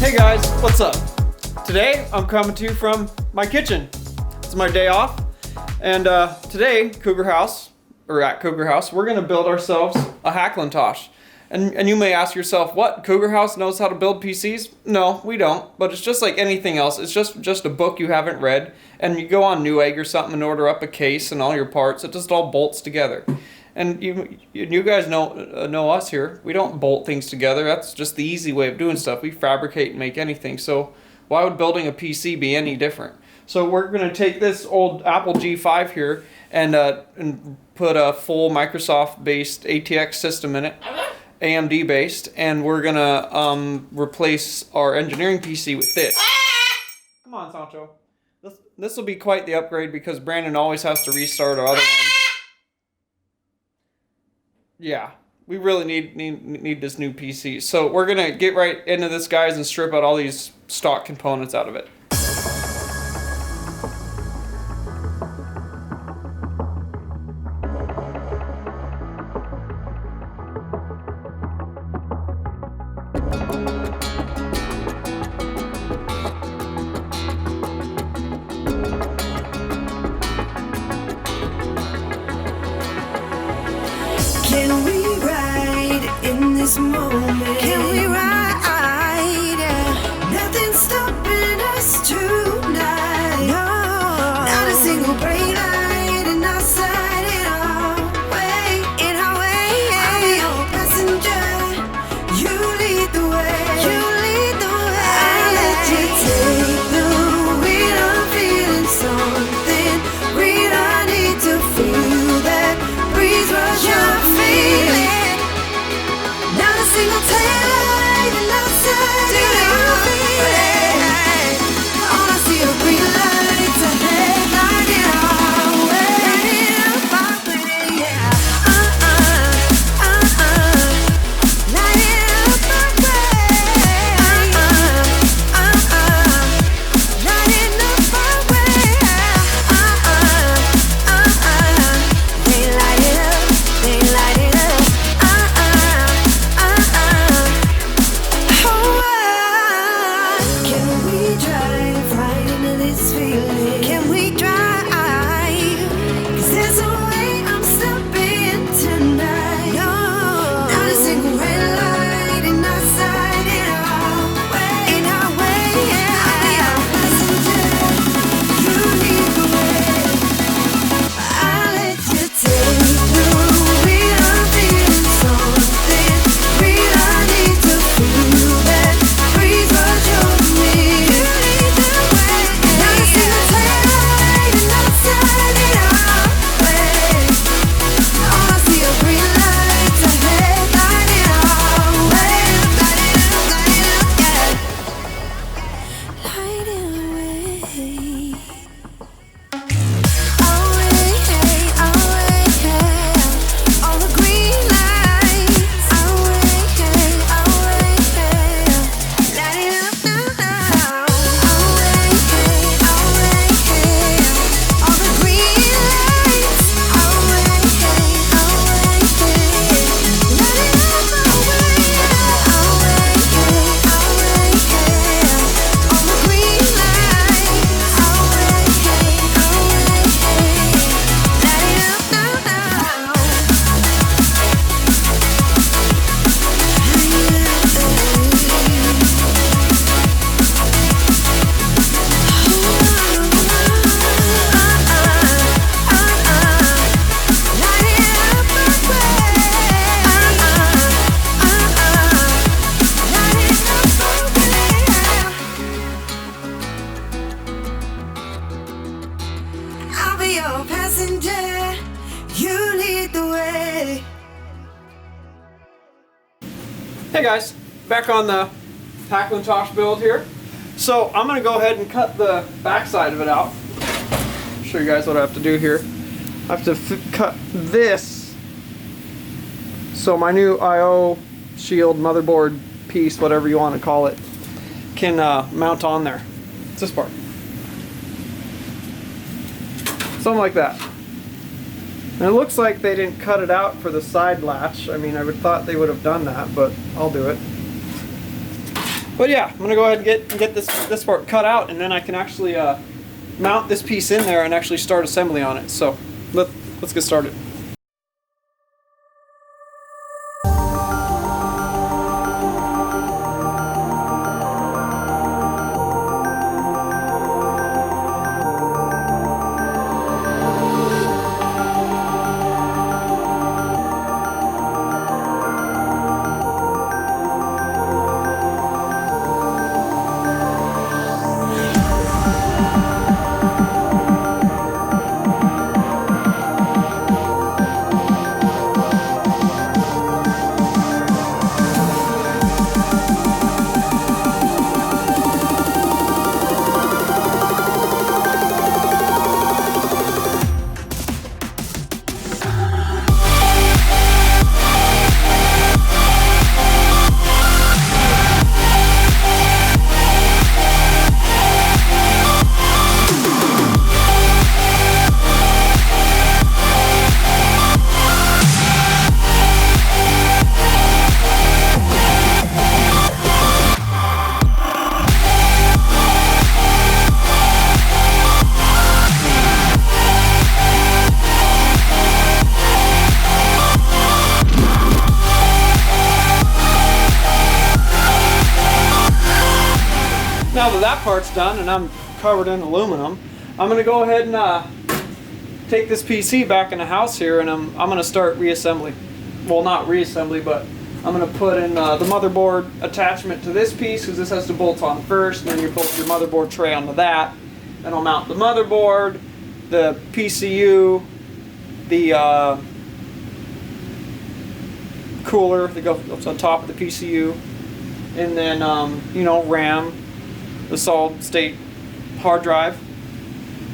Hey guys, what's up? Today I'm coming to you from my kitchen. It's my day off, and today at Cougar House, we're gonna build ourselves a Hackintosh. And you may ask yourself, what? Cougar House knows how to build PCs? No, we don't. But it's just like anything else. It's just a book you haven't read, and you go on Newegg or something and order up a case and all your parts. It just all bolts together. And you guys know us here. We don't bolt things together. That's just the easy way of doing stuff. We fabricate and make anything. So why would building a PC be any different? So we're going to take this old Apple G5 here and put a full Microsoft-based ATX system in it, AMD-based, and we're going to replace our engineering PC with this. Come on, Sancho. This will be quite the upgrade because Brandon always has to restart our other one. Yeah, we really need this new PC. So we're gonna get right into this, guys, and strip out all these stock components out of it. Can we ride in this moment? Can we ride? Nothing's stopping us tonight. No, not a single brake light in our sight, in our way, in our way. I'll be your passenger. You lead the way. You lead the way. I'll let you take the wheel. I'm feeling something real. I need to feel that breeze rush up. Not a single taillight in outside in our way. All I see are green lights ahead, lighting our way. Yeah. Lighting up my way. Lighting up my way. They light it up. They light it up. Can we drive right into this feeling? Can we drive? 'Cause there's a way I'm stopping tonight. No, not a single red light in our sight, in our way, in our way. Yeah. I'll be our passenger. You lead the way. I'll let you take the wheel. I'm feeling something real. I need to feel that breeze rush over me. You lead the way. Not a single taillight in outside in our way. All I see are green lights ahead, lighting our way. Lighting up, yeah. Lighting away. All the green lights. Lighting up now. All the green lights. Lighting up my way. All the green lights. Lighting up now. I'll be your passenger. You lead the way. Hey guys, back on the Hackintosh build here. So I'm gonna go ahead and cut the back side of it out. Show you guys what I have to do here. I have to cut this so my new I/O shield motherboard piece, whatever you want to call it, can mount on there. It's this part. Something like that. And it looks like they didn't cut it out for the side latch. I mean, I would thought they would have done that, but I'll do it. But yeah, I'm gonna go ahead and get this part cut out, and then I can actually mount this piece in there and actually start assembly on it. So let's get started. Now that that part's done and I'm covered in aluminum, I'm going to go ahead and take this PC back in the house here, and I'm going to start reassembly. Well, not reassembly, but I'm going to put in the motherboard attachment to this piece, because this has to bolt on first, and then you bolt your motherboard tray onto that. Then I'll mount the motherboard, the PCU, the cooler that goes on top of the PCU, and then you know, RAM, the solid state hard drive.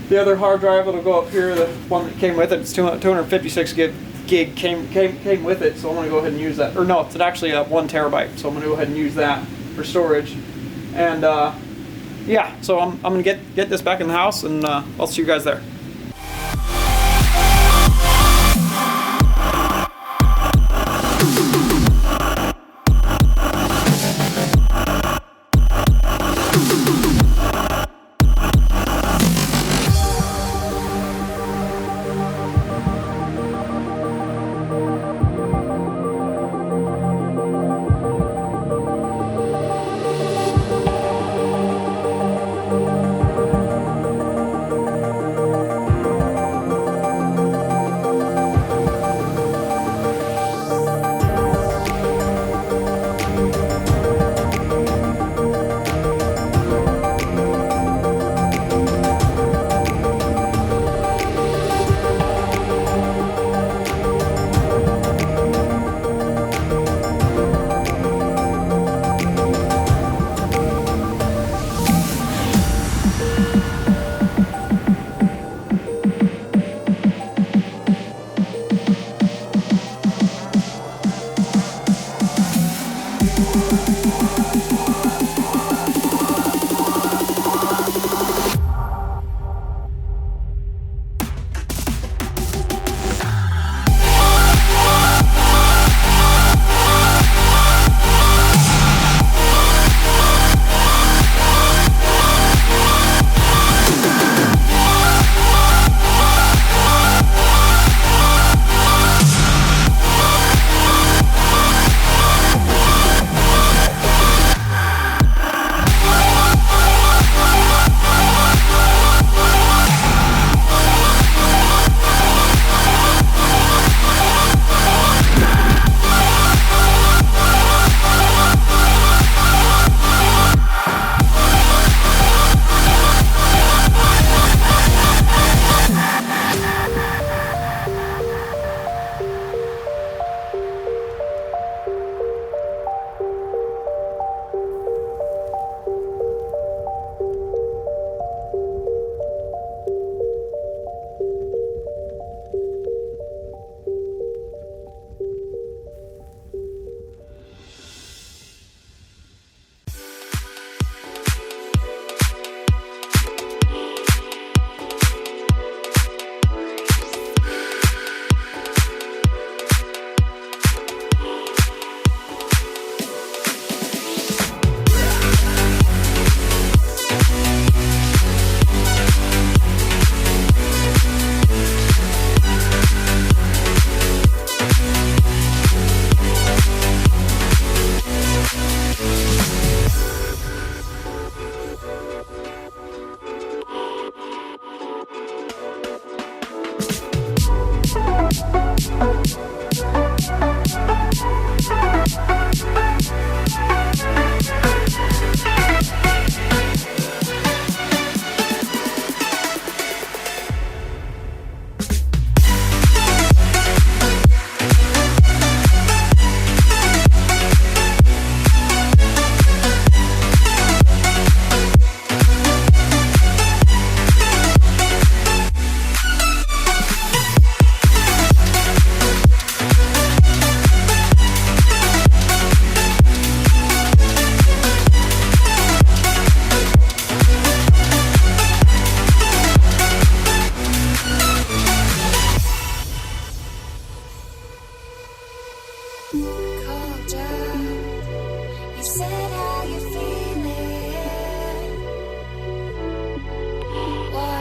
The other hard drive that'll go up here, the one that came with it, it's 256 gig came with it, so I'm going to go ahead and use that. Or no, it's actually 1 terabyte, so I'm going to go ahead and use that for storage. And yeah, so I'm going to get this back in the house, and I'll see you guys there.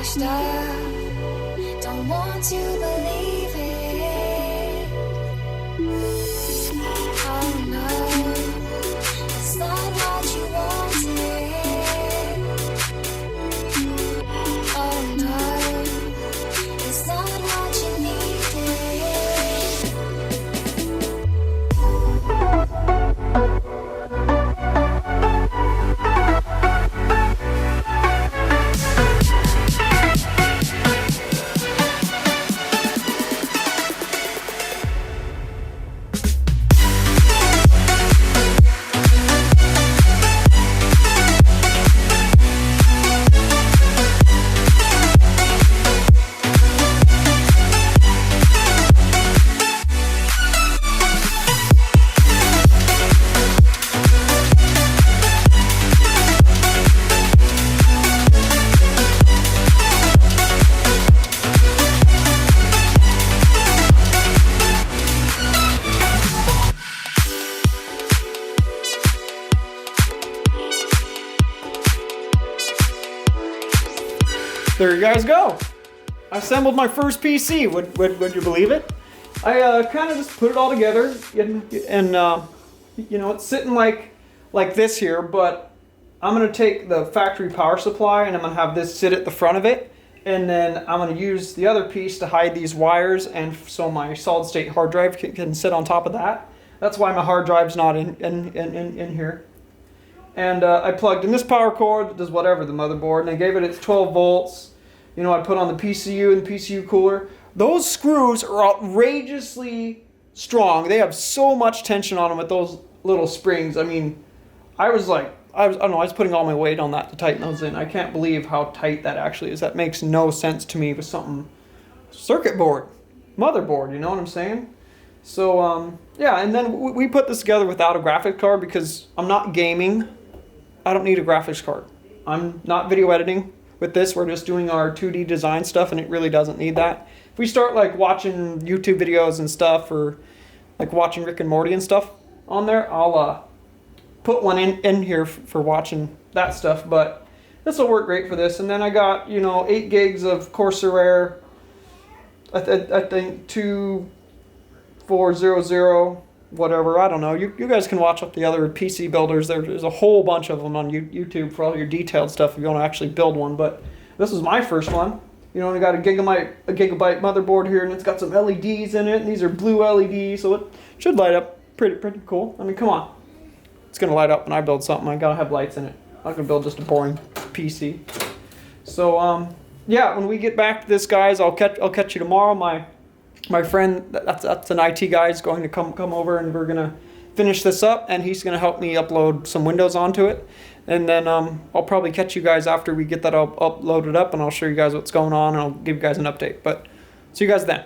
washed up. Don't want to believe it. Oh no, it's not what you wanted. Oh no, it's not what you needed. There you guys go. I assembled my first PC. Would you believe it? I kind of just put it all together, and you know, it's sitting like this here. But I'm gonna take the factory power supply and I'm gonna have this sit at the front of it, and then I'm gonna use the other piece to hide these wires, and so my solid state hard drive can sit on top of that. That's why my hard drive's not in here. And I plugged in this power cord that does whatever, the motherboard, and I gave it its 12 volts. You know, I put on the PCU and the PCU cooler. Those screws are outrageously strong. They have so much tension on them with those little springs. I mean, I don't know, I was putting all my weight on that to tighten those in. I can't believe how tight that actually is. That makes no sense to me with something, circuit board, motherboard, you know what I'm saying? So, yeah, and then we put this together without a graphics card because I'm not gaming. I don't need a graphics card. I'm not video editing with this. We're just doing our 2D design stuff, and it really doesn't need that. If we start like watching YouTube videos and stuff, or like watching Rick and Morty and stuff on there, I'll put one in here for watching that stuff. But this will work great for this. And then I got, you know, 8 gigs of Corsair, I think 2400, whatever, I don't know. You guys can watch up the other PC builders. There's a whole bunch of them on YouTube for all your detailed stuff if you want to actually build one. But this is my first one. You know, I got a gigabyte motherboard here, and it's got some LEDs in it, and these are blue LEDs, so it should light up pretty cool. I mean, come on, it's gonna light up when I build something. I gotta have lights in it. I'm not gonna build just a boring PC. So yeah, when we get back to this, guys, I'll catch you tomorrow. My friend, that's an IT guy, is going to come over, and we're gonna finish this up, and he's gonna help me upload some Windows onto it, and then I'll probably catch you guys after we get that uploaded up, and I'll show you guys what's going on, and I'll give you guys an update. But see you guys then.